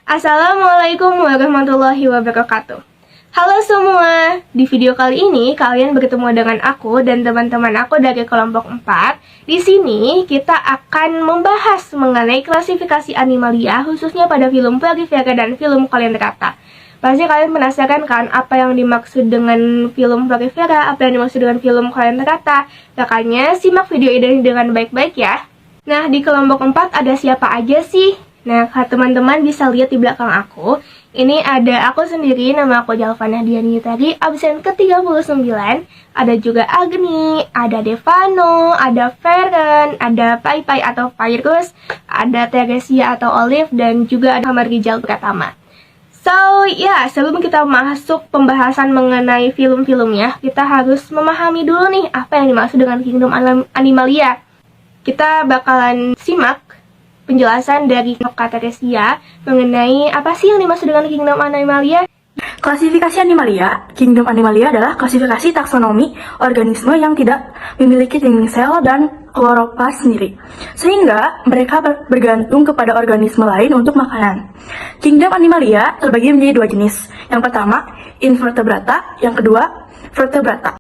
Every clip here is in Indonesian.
Assalamualaikum warahmatullahi wabarakatuh. Halo semua, di video kali ini kalian bertemu dengan aku dan teman-teman aku dari kelompok 4. Di sini kita akan membahas mengenai klasifikasi animalia khususnya pada film Plagifera dan film Coelenterata. Pasti kalian penasaran kan apa yang dimaksud dengan film Plagifera, apa yang dimaksud dengan film Coelenterata. Makanya simak video ini dengan baik-baik ya. Nah, di kelompok 4 ada siapa aja sih? Nah, teman-teman bisa lihat di belakang aku. Ini ada aku sendiri, nama aku Jalvana Diani Tari, absen ke-39. Ada juga Agni, ada Devano, ada Feren, ada Pai Pai atau Virus, ada Teresia atau Olive, dan juga ada Hamar Rijal Pratama. So, ya, sebelum kita masuk pembahasan mengenai film-filmnya, kita harus memahami dulu nih apa yang dimaksud dengan Kingdom Animalia. Kita bakalan simak penjelasan dari Kak Teresia mengenai apa sih yang dimaksud dengan Kingdom Animalia. Klasifikasi Animalia, Kingdom Animalia adalah klasifikasi taksonomi organisme yang tidak memiliki dinding sel dan kloroplast sendiri, sehingga mereka bergantung kepada organisme lain untuk makanan. Kingdom Animalia terbagi menjadi dua jenis. Yang pertama, invertebrata, yang kedua, vertebrata.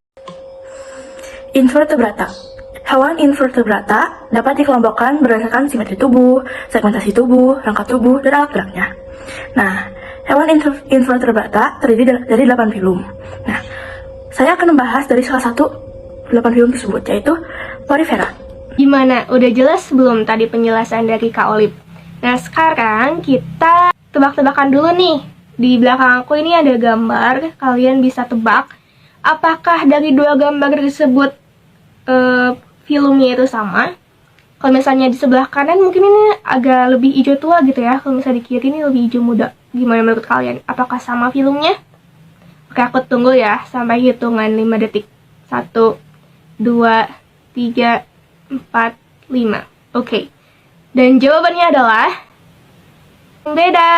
Invertebrata. Hewan invertebrata dapat dikelompokkan berdasarkan simetri tubuh, segmentasi tubuh, rangka tubuh, dan alat geraknya. Nah, hewan invertebrata terdiri dari 8 filum. Nah, saya akan membahas dari salah satu 8 filum tersebut, yaitu Porifera. Gimana? Udah jelas belum tadi penjelasan dari Kak Olive? Nah, sekarang kita tebak-tebakan dulu nih. Di belakang aku ini ada gambar, kalian bisa tebak apakah dari dua gambar tersebut filmnya itu sama. Kalau misalnya di sebelah kanan mungkin ini agak lebih hijau tua gitu ya. Kalau misalnya di kiri ini lebih hijau muda. Gimana menurut kalian? Apakah sama filmnya? Oke, aku tunggu ya sampai hitungan 5 detik. 1, 2, 3, 4, 5. Oke. Dan jawabannya adalah beda.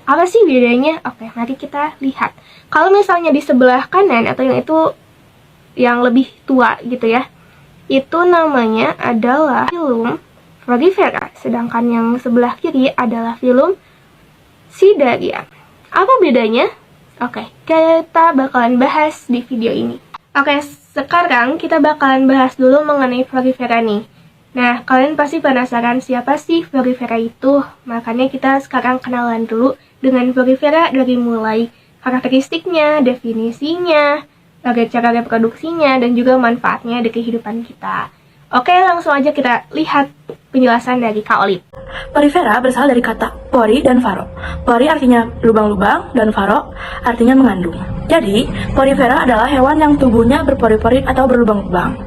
Apa sih bedanya? Oke, mari kita lihat. Kalau misalnya di sebelah kanan atau yang itu yang lebih tua gitu ya, itu namanya adalah film Plagifera, sedangkan yang sebelah kiri adalah film Cnidaria. Apa bedanya? Oke, kita bakalan bahas di video ini. Oke, sekarang kita bakalan bahas dulu mengenai Plagifera nih. Nah, kalian pasti penasaran siapa sih Plagifera itu? Makanya kita sekarang kenalan dulu dengan Plagifera dari mulai karakteristiknya, definisinya, cara reproduksinya, dan juga manfaatnya di kehidupan kita. Oke, langsung aja kita lihat penjelasan dari Kak Olive. Porifera berasal dari kata pori dan faro. Pori artinya lubang-lubang dan faro artinya mengandung. Jadi, porifera adalah hewan yang tubuhnya berpori-pori atau berlubang-lubang.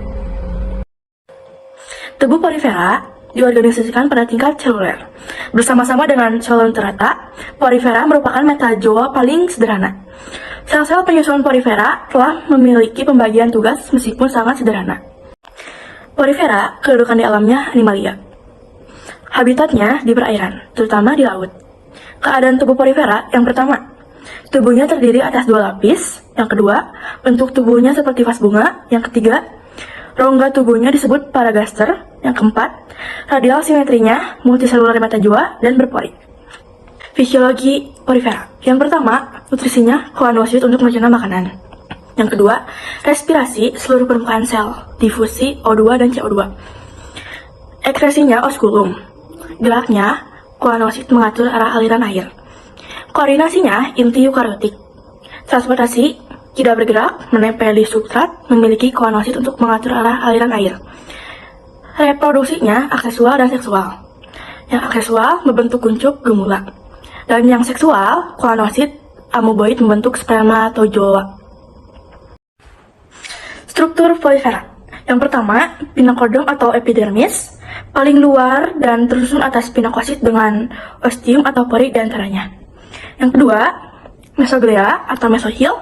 Tubuh porifera diorganisasikan pada tingkat seluler. Bersama-sama dengan Coelenterata, porifera merupakan metazoa paling sederhana. Sel-sel penyusunan porifera telah memiliki pembagian tugas meskipun sangat sederhana. Porifera, kedudukan di alamnya Animalia. Habitatnya di perairan, terutama di laut. Keadaan tubuh porifera yang pertama, tubuhnya terdiri atas 2 lapis. Yang kedua, bentuk tubuhnya seperti vas bunga. Yang ketiga, rongga tubuhnya disebut paragaster. Yang keempat, radial simetrinya multiselular metazoa dan berpori. Fisiologi porifera. Yang pertama, nutrisinya koanosit untuk mencerna makanan. Yang kedua, respirasi seluruh permukaan sel, difusi O2 dan CO2. Ekskresinya oskulum. Geraknya, koanosit mengatur arah aliran air. Koordinasinya inti eukariotik. Transportasi tidak bergerak, menempel di substrat, memiliki koanosit untuk mengatur arah aliran air. Reproduksinya aksesual dan seksual. Yang aksesual membentuk kuncup gemula. Dan yang seksual, koanosit amoeboid membentuk spermatozoa. Struktur porifera. Yang pertama, pinakodom atau epidermis, paling luar dan tersusun atas pinakosit dengan ostium atau pori di antaranya. Yang kedua, mesoglea atau mesohil,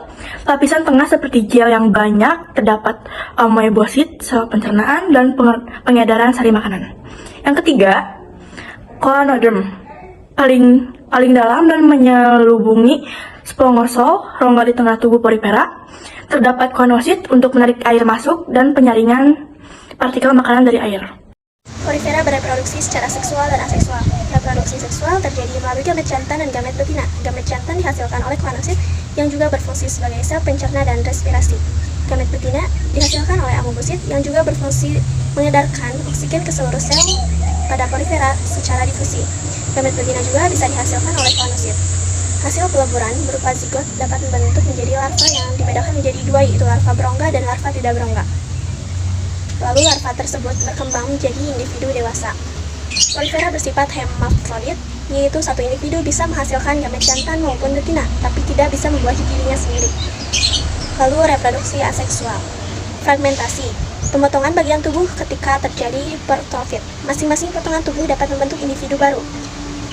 lapisan tengah seperti gel yang banyak, terdapat amoebosit, sel pencernaan, dan pengedaran sari makanan. Yang ketiga, choanoderm, paling dalam dan menyelubungi spongosol, rongga di tengah tubuh porifera. Terdapat koanosit untuk menarik air masuk dan penyaringan partikel makanan dari air. Porifera bereproduksi secara seksual dan aseksual. Reproduksi seksual terjadi melalui gamet jantan dan gamet betina. Gamet jantan dihasilkan oleh klonosit yang juga berfungsi sebagai sel pencerna dan respirasi. Gamet betina dihasilkan oleh amoebosit yang juga berfungsi mengedarkan oksigen ke seluruh sel pada porifera secara difusi. Gamet betina juga bisa dihasilkan oleh klonosit. Hasil peleburan berupa zigot dapat membentuk menjadi larva yang dibedakan menjadi dua, yaitu larva berongga dan larva tidak berongga. Lalu larva tersebut berkembang menjadi individu dewasa. Porifera bersifat hermafrodit, yaitu satu individu bisa menghasilkan gamet jantan maupun betina, tapi tidak bisa membuahi dirinya sendiri. Lalu reproduksi aseksual. Fragmentasi. Pemotongan bagian tubuh ketika terjadi hipertrofit. Masing-masing potongan tubuh dapat membentuk individu baru.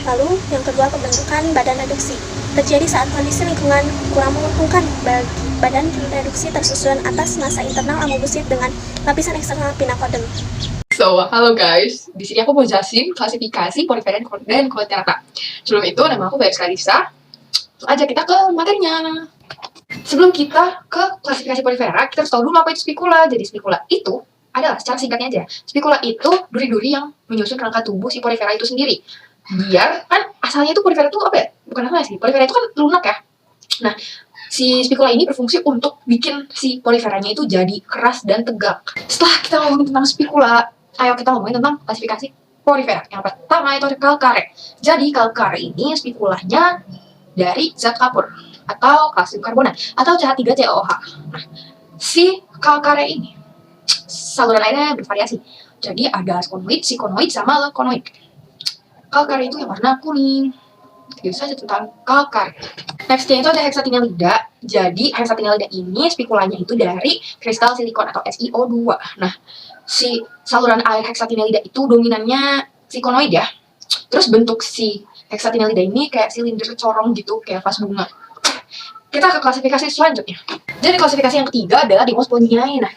Lalu, yang kedua, pembentukan badan reduksi. Terjadi saat kondisi lingkungan kurang menguntungkan bagi badan reduksi tersusun atas massa internal amoebosit dengan lapisan eksternal pinakodem. So, halo guys. Di sini aku mau jelasin klasifikasi porifera dan kolaterata. Sebelum itu, nama aku Baik Lisa. Langsung aja kita ke materinya. Sebelum kita ke klasifikasi porifera, kita harus tahu dulu apa itu spikula. Jadi spikula itu adalah, secara singkatnya aja, spikula itu duri-duri yang menyusun rangka tubuh si porifera itu sendiri. Biar, kan asalnya itu porifera itu apa ya? Bukan apa sih, porifera itu kan lunak ya. Nah, si spikula ini berfungsi untuk bikin si poriferanya itu jadi keras dan tegak. Setelah kita ngomongin tentang spikula, ayo kita ngomongin tentang klasifikasi porifera. Yang pertama itu ada kalkare. Jadi kalkare ini spikulanya dari zat kapur atau kalsium karbonat atau CH3COOH. Nah, si kalkare ini saluran airnya bervariasi. Jadi ada skonoid, sikonoid, sama lekonoid. Kalkare itu yang warna kuning. Itu saja tentang kalkare. Nextnya itu ada hexatinelida. Jadi hexatinelida ini spikulanya itu dari kristal silikon atau SiO2. Nah, si saluran air hexatinelida itu dominannya sikonoid ya. Terus bentuk si hexatinelida ini kayak silinder corong gitu, kayak vas bunga. Kita ke klasifikasi selanjutnya. Jadi klasifikasi yang ketiga adalah Demosponiae. Nah,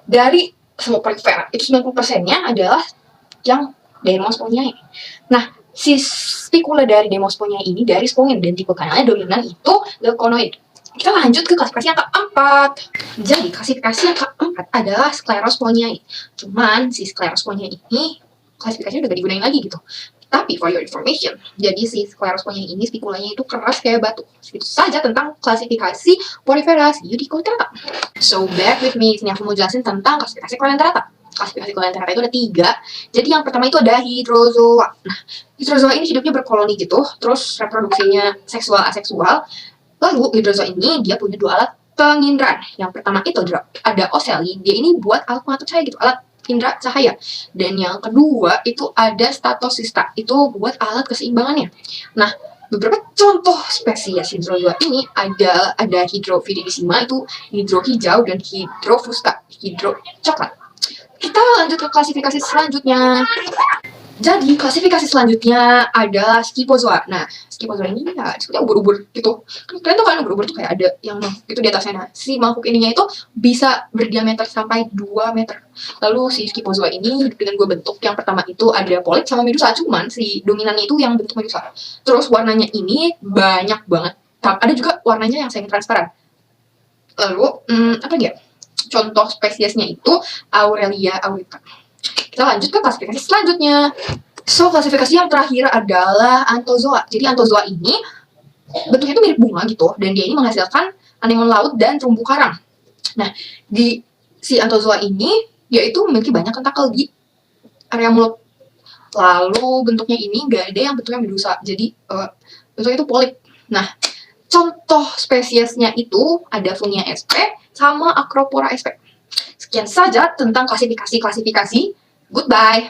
dari semua porifera itu 90%-nya adalah yang Demosponiae. Nah, si spikula dari Demosponiae ini dari spongin dan tipe kanalnya dominan itu leukonoid. Kita lanjut ke klasifikasi yang keempat. Jadi klasifikasi yang keempat adalah Sclerosponiae. Cuman si Sclerosponiae ini klasifikasinya udah gak digunain lagi gitu. Tapi for your information, jadi si Sclerosponiae ini spikulanya itu keras kayak batu. Segitu saja tentang klasifikasi porifera. See you di Coelenterata. So back with me, sini aku mau jelasin tentang klasifikasi Coelenterata. Klasifikasi Coelenterata itu ada 3. Jadi yang pertama itu ada hydrozoa. Nah, hydrozoa ini hidupnya berkoloni gitu, terus reproduksinya seksual aseksual. Lalu hydrozoa ini dia punya 2 alat penginderaan. Yang pertama itu ada oceli, dia ini buat alat pengatur cahaya gitu, alat indera cahaya. Dan yang kedua itu ada statosista, itu buat alat keseimbangannya. Nah, beberapa contoh spesies hydrozoa ini ada hydroviridissima, itu hidro hijau, dan hidrofusca, hidro coklat. Kita lanjut ke klasifikasi selanjutnya. Jadi klasifikasi selanjutnya adalah Scyphozoa. Nah, Scyphozoa ini ya disebutnya ubur-ubur gitu. Kalian tuh kan ubur-ubur tuh kayak ada yang itu di atasnya. Nah, si makhluk ininya itu bisa berdiameter sampai 2 meter. Lalu si Scyphozoa ini dengan 2 bentuk. Yang pertama itu ada polip sama medusa. Cuman si dominannya itu yang bentuk medusa. Terus warnanya ini banyak banget. Ada juga warnanya yang semi transparan. Lalu apa dia? Contoh spesiesnya itu Aurelia aurita. Kita lanjut ke klasifikasi selanjutnya. So, klasifikasi yang terakhir adalah Anthozoa. Jadi Anthozoa ini bentuknya itu mirip bunga gitu, dan dia ini menghasilkan anemon laut dan terumbu karang. Nah, di si Anthozoa ini yaitu memiliki banyak tentakel di area mulut. Lalu bentuknya ini nggak ada yang bentuknya medusa, jadi bentuknya itu polip. Nah, contoh spesiesnya itu ada Funia sp sama Acropora sp. Sekian saja tentang klasifikasi. Goodbye.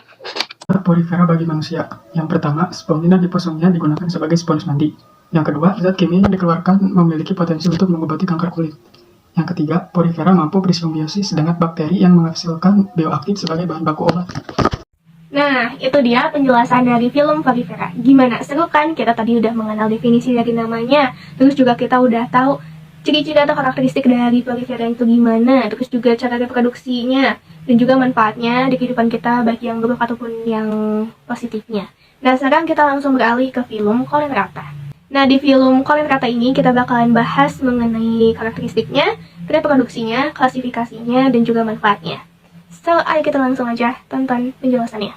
Porifera bagi manusia. Yang pertama, spongin dan liposomnya digunakan sebagai spons mandi. Yang kedua, zat kimia yang dikeluarkan memiliki potensi untuk mengobati kanker kulit. Yang ketiga, porifera mampu bersimbiosis dengan bakteri yang menghasilkan bioaktif sebagai bahan baku obat. Nah, itu dia penjelasan dari film Porifera. Gimana? Seru kan? Kita tadi udah mengenal definisi dari namanya. Terus juga kita udah tahu ciri-ciri atau karakteristik dari porifera itu gimana. Terus juga cara reproduksinya. Dan juga manfaatnya di kehidupan kita, baik yang buruk ataupun yang positifnya. Nah, sekarang kita langsung beralih ke film Coelenterata. Nah, di film Coelenterata ini kita bakalan bahas mengenai karakteristiknya, reproduksinya, klasifikasinya, dan juga manfaatnya. So, ayo kita langsung aja tonton penjelasannya.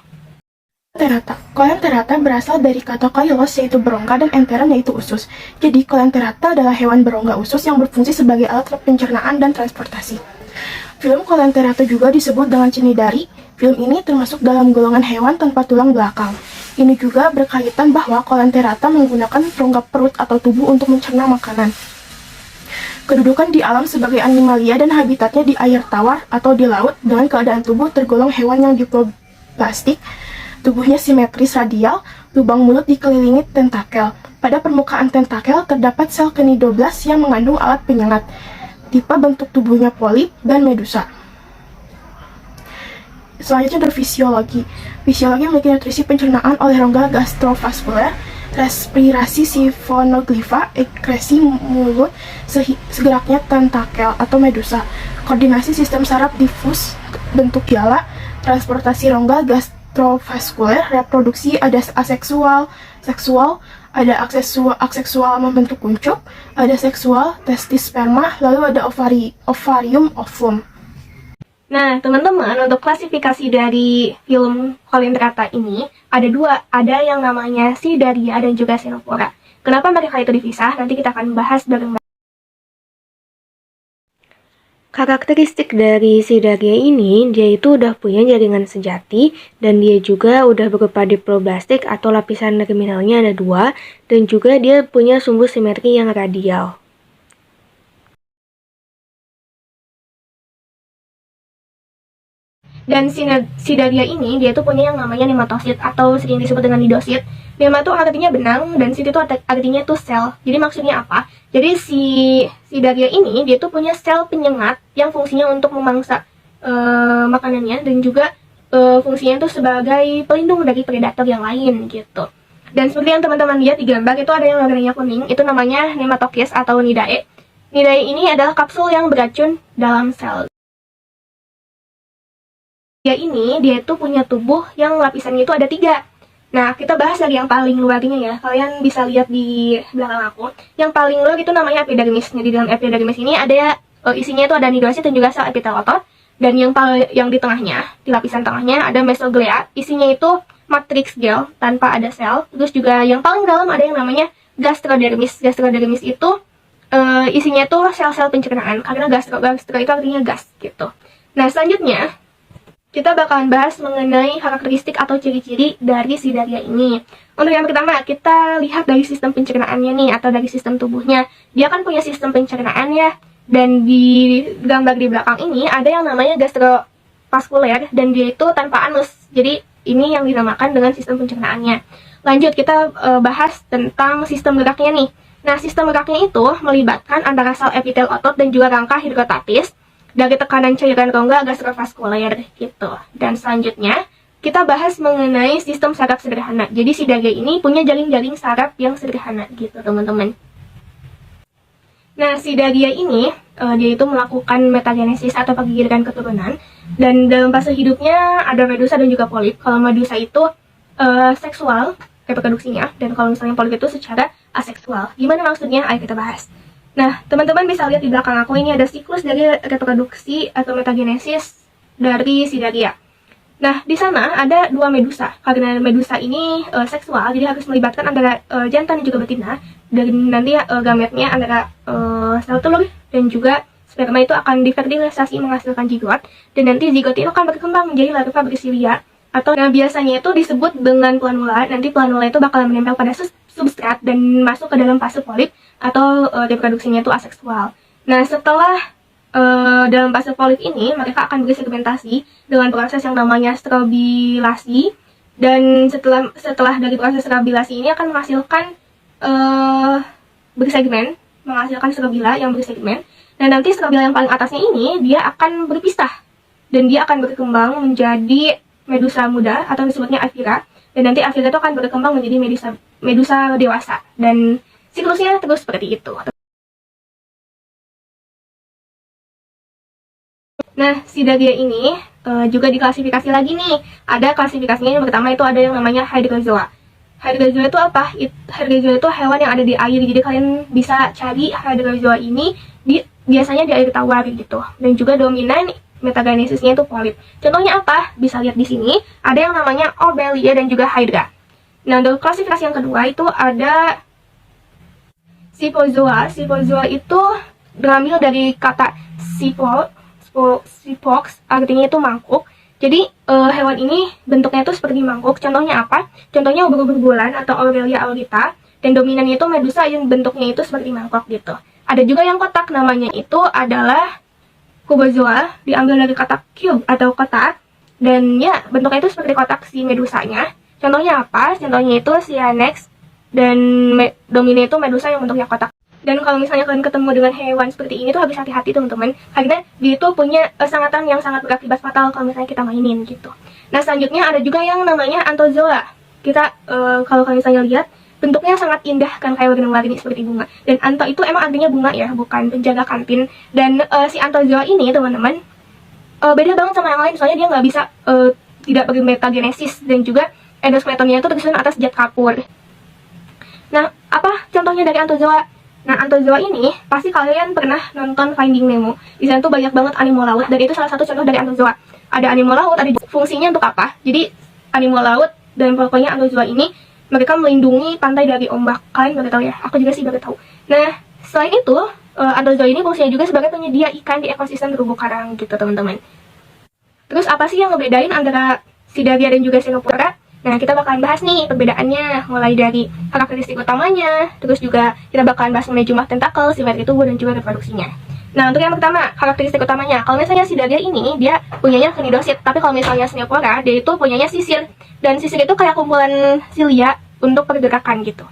Coleonterata. Coleonterata berasal dari kata koilos yaitu berongga dan enteron yaitu usus. Jadi Coleonterata adalah hewan berongga usus yang berfungsi sebagai alat pencernaan dan transportasi. Film Coleonterata juga disebut dengan Cnidari. Film ini termasuk dalam golongan hewan tanpa tulang belakang. Ini juga berkaitan bahwa Coleonterata menggunakan rongga perut atau tubuh untuk mencerna makanan. Kedudukan di alam sebagai animalia dan habitatnya di air tawar atau di laut dengan keadaan tubuh tergolong hewan yang diploblastik. Tubuhnya simetris radial, lubang mulut dikelilingi tentakel. Pada permukaan tentakel terdapat sel cnidoblas yang mengandung alat penyengat. Tipe bentuk tubuhnya polip dan medusa. Selanjutnya berfisiologi. Fisiologi memiliki nutrisi pencernaan oleh rongga gastrovaskuler, respirasi sifonoglifa, ekresi mulut, segeraknya tentakel atau medusa, koordinasi sistem saraf difus bentuk piala, transportasi rongga gastrovaskuler, reproduksi ada aseksual, seksual, ada akseksual membentuk kuncup, ada seksual, testis sperma, lalu ada ovarium, ovum. Nah, teman-teman, untuk klasifikasi dari film Coleonterata ini ada dua, ada yang namanya Cnidaria dan juga Xenophora. Kenapa mereka itu dipisah? Nanti kita akan bahas bareng-bareng. Karakteristik dari Cnidaria ini, dia itu udah punya jaringan sejati, dan dia juga udah berupa diploblastik atau lapisan terminalnya ada 2, dan juga dia punya sumbu simetri yang radial. Dan Cnidaria ini, dia tuh punya yang namanya nematosit atau sering disebut dengan nidosit. Nema tuh artinya benang, dan sit itu artinya tuh sel. Jadi maksudnya apa? Jadi si Cnidaria ini, dia tuh punya sel penyengat yang fungsinya untuk memangsa makanannya, dan juga fungsinya tuh sebagai pelindung dari predator yang lain gitu. Dan seperti yang teman-teman lihat di gambar, itu ada yang warnanya kuning, itu namanya nematokis atau Cnidae. Cnidae ini adalah kapsul yang beracun dalam sel. Dia itu punya tubuh yang lapisannya itu ada 3. Nah, kita bahas dari yang paling luarnya ya. Kalian bisa lihat di belakang aku. Yang paling luar itu namanya epidermis. Di dalam epidermis ini ada isinya itu ada nidosit dan juga sel epitel otot. Dan yang di tengahnya, di lapisan tengahnya ada mesoglea. Isinya itu matriks gel tanpa ada sel. Terus juga yang paling dalam ada yang namanya gastrodermis. Gastrodermis itu isinya itu sel-sel pencernaan. Karena gastro itu artinya gas gitu. Nah, selanjutnya kita bakalan bahas mengenai karakteristik atau ciri-ciri dari Cnidaria ini. Untuk yang pertama, kita lihat dari sistem pencernaannya nih, atau dari sistem tubuhnya. Dia kan punya sistem pencernaan ya, dan di gambar di belakang ini ada yang namanya gastrovaskuler, dan dia itu tanpa anus. Jadi ini yang dinamakan dengan sistem pencernaannya. Lanjut, kita bahas tentang sistem geraknya nih. Nah, sistem geraknya itu melibatkan antara sel epitel otot dan juga rangka hidrostatis dari tekanan cairan rongga gastrovaskuler gitu. Dan selanjutnya kita bahas mengenai sistem saraf sederhana. Jadi Cnidaria ini punya jaring-jaring saraf yang sederhana gitu teman-teman. Nah, Cnidaria ini dia itu melakukan metagenesis atau penggiliran keturunan, dan dalam fase hidupnya ada medusa dan juga polip. Kalau medusa itu seksual reproduksinya, dan kalau misalnya polip itu secara aseksual. Gimana maksudnya? Ayo kita bahas. Nah, teman-teman bisa lihat di belakang aku ini ada siklus dari reproduksi atau metagenesis dari Cnidaria. Nah, di sana ada 2 medusa. Karena medusa ini seksual, jadi harus melibatkan antara jantan dan juga betina. Dan nanti gametnya antara sel telur dan juga sperma itu akan difertilisasi menghasilkan zigot. Dan nanti zigot itu akan berkembang menjadi larva bersilia. Atau nah, biasanya itu disebut dengan planula. Nanti planula itu bakalan menempel pada substrat dan masuk ke dalam fase polip atau reproduksinya itu aseksual. Nah, setelah dalam fase polip ini, mereka akan bersegmentasi dengan proses yang namanya strobilasi. Dan setelah dari proses strobilasi ini akan menghasilkan bersegmen, menghasilkan strobila yang bersegmen. Dan nanti strobila yang paling atasnya ini, dia akan berpisah. Dan dia akan berkembang menjadi medusa muda atau disebutnya Aphira. Dan nanti Aphira itu akan berkembang menjadi medusa dewasa. Dan siklusnya terus seperti itu. Nah, Cnidaria ini juga diklasifikasi lagi nih. Ada klasifikasinya. Yang pertama itu ada yang namanya hydrozoa. Hydrozoa itu apa? Hydrozoa itu hewan yang ada di air. Jadi kalian bisa cari hydrozoa ini biasanya di air tawar gitu. Dan juga dominan metagenesisnya itu polip. Contohnya apa? Bisa lihat di sini, ada yang namanya Obelia dan juga Hydra. Nah, untuk klasifikasi yang kedua itu ada Scyphozoa. Scyphozoa itu diambil dari kata Scyphox, artinya itu mangkuk. Jadi hewan ini bentuknya itu seperti mangkuk. Contohnya apa? Contohnya ubur-ubur bulan atau Aurelia aurita. Dan dominannya itu Medusa yang bentuknya itu seperti mangkok gitu. Ada juga yang kotak, namanya itu adalah Cubozoa, diambil dari kata cube atau kotak. Dan ya, bentuknya itu seperti kotak si medusanya. Contohnya apa? Contohnya itu Cyanex dan dominannya itu Medusa yang bentuknya kotak. Dan kalau misalnya kalian ketemu dengan hewan seperti ini tuh harus hati-hati teman-teman, karena dia itu punya sengatan yang sangat berakibat fatal kalau misalnya kita mainin gitu. Nah, selanjutnya ada juga yang namanya Anthozoa. Kita kalau kalian misalnya lihat, bentuknya sangat indah kan, kayak warna-warni seperti bunga. Dan Antho itu emang artinya bunga ya, bukan penjaga kantin. Dan si Anthozoa ini teman-teman beda banget sama yang lain, soalnya dia nggak bisa tidak bermetagenesis, dan juga endoskeletonnya itu tersusun atas zat kapur. Nah, apa contohnya dari Anthozoa? Nah, Anthozoa ini pasti kalian pernah nonton Finding Nemo. Di sana tuh banyak banget animo laut, dan itu salah satu contoh dari Anthozoa. Ada animo laut, ada fungsinya untuk apa? Jadi animo laut dan pokoknya Anthozoa ini mereka melindungi pantai dari ombak. Kalian baru tahu ya? Aku juga sih baru tahu. Nah, selain itu Anthozoa ini fungsinya juga sebagai penyedia ikan di ekosistem terumbu karang gitu teman-teman. Terus apa sih yang ngebedain antara Sidaria dan juga Xenophora? Nah, kita bakalan bahas nih perbedaannya, mulai dari karakteristik utamanya, terus juga kita bakalan bahas mengenai jumlah tentakel, simetri tubuh, dan juga reproduksinya. Nah, untuk yang pertama, karakteristik utamanya. Kalau misalnya Sidaria ini, dia punyanya cnidosit, tapi kalau misalnya Xenophora, dia itu punyanya sisir. Dan sisir itu kayak kumpulan silia untuk pergerakan gitu.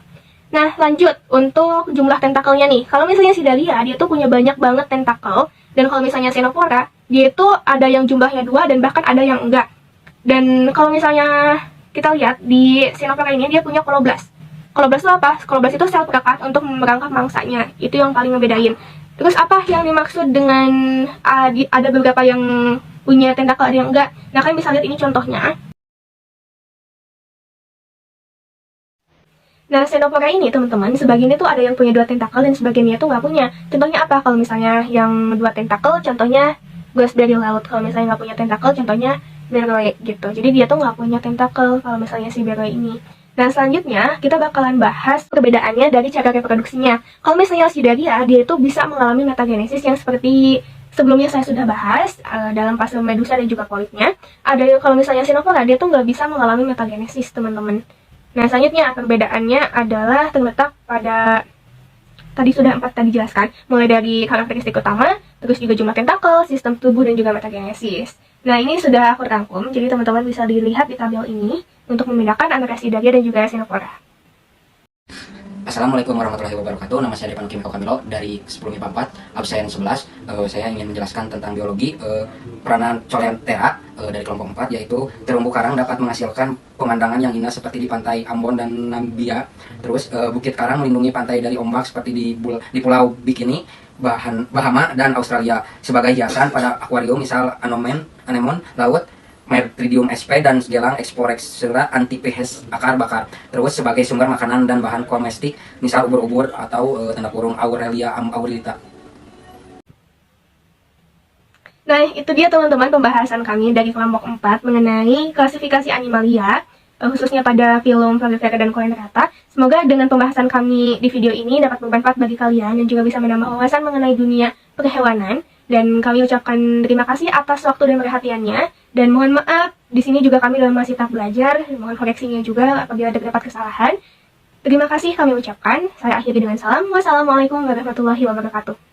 Nah, lanjut untuk jumlah tentakelnya nih. Kalau misalnya Sidaria, dia tuh punya banyak banget tentakel, dan kalau misalnya Xenophora, dia itu ada yang jumlahnya 2 dan bahkan ada yang enggak. Dan kalau misalnya kita lihat di Xenophora ini dia punya koloblast. Koloblast itu apa? Koloblast itu sel perekat untuk merangkap mangsanya. Itu yang paling ngebedain. Terus apa yang dimaksud dengan ada beberapa yang punya tentakel, ada yang enggak? Nah, kalian bisa lihat ini contohnya. Nah, Xenophora ini teman-teman, sebagian itu ada yang punya 2 tentakel dan sebagiannya itu nggak punya. Contohnya apa? Kalau misalnya yang 2 tentakel, contohnya gooseberry laut. Kalau misalnya nggak punya tentakel, contohnya Beroe gitu. Jadi dia tuh nggak punya tentakel kalau misalnya si Beroe ini. Nah, selanjutnya kita bakalan bahas perbedaannya dari cara reproduksinya. Kalau misalnya Sidaria, dia itu bisa mengalami metagenesis yang seperti sebelumnya saya sudah bahas dalam fase Medusa dan juga polipnya. Ada yang kalau misalnya Xenophora, dia tuh nggak bisa mengalami metagenesis teman-teman. Nah, selanjutnya perbedaannya adalah terletak pada tadi sudah 4 tadi jelaskan, mulai dari karakteristik utama, terus juga jumlah tentakel, sistem tubuh, dan juga metagenesis. Nah, ini sudah aku rangkum, jadi teman-teman bisa dilihat di tabel ini untuk membedakan antara Sidaria dan juga Xenophora. Assalamualaikum warahmatullahi wabarakatuh. Nama saya Devan Kimiko Kamilo dari 10 MIPA 4, absen 11. Saya ingin menjelaskan tentang biologi peranan Coleanthera dari kelompok 4, yaitu terumbu karang dapat menghasilkan pemandangan yang indah seperti di pantai Ambon dan Namibia. Terus bukit karang melindungi pantai dari ombak seperti di Pulau Bikini, Bahama, dan Australia. Sebagai hiasan pada akuarium, misal anemon laut, Metridium sp, dan Gelang Exporexera Antipes akar bakar. Terus sebagai sumber makanan dan bahan komestik, misal ubur-ubur atau tanda kurung Aurelia aurita. Nah, itu dia teman-teman pembahasan kami dari kelompok 4 mengenai klasifikasi animalia, khususnya pada film Florifera dan Coelenterata. Semoga dengan pembahasan kami di video ini dapat bermanfaat bagi kalian dan juga bisa menambah wawasan mengenai dunia perhewanan. Dan kami ucapkan terima kasih atas waktu dan perhatiannya. Dan mohon maaf, di sini juga kami dalam masih tahap belajar. Mohon koreksinya juga apabila ada terdapat kesalahan. Terima kasih kami ucapkan. Saya akhiri dengan salam. Wassalamualaikum warahmatullahi wabarakatuh.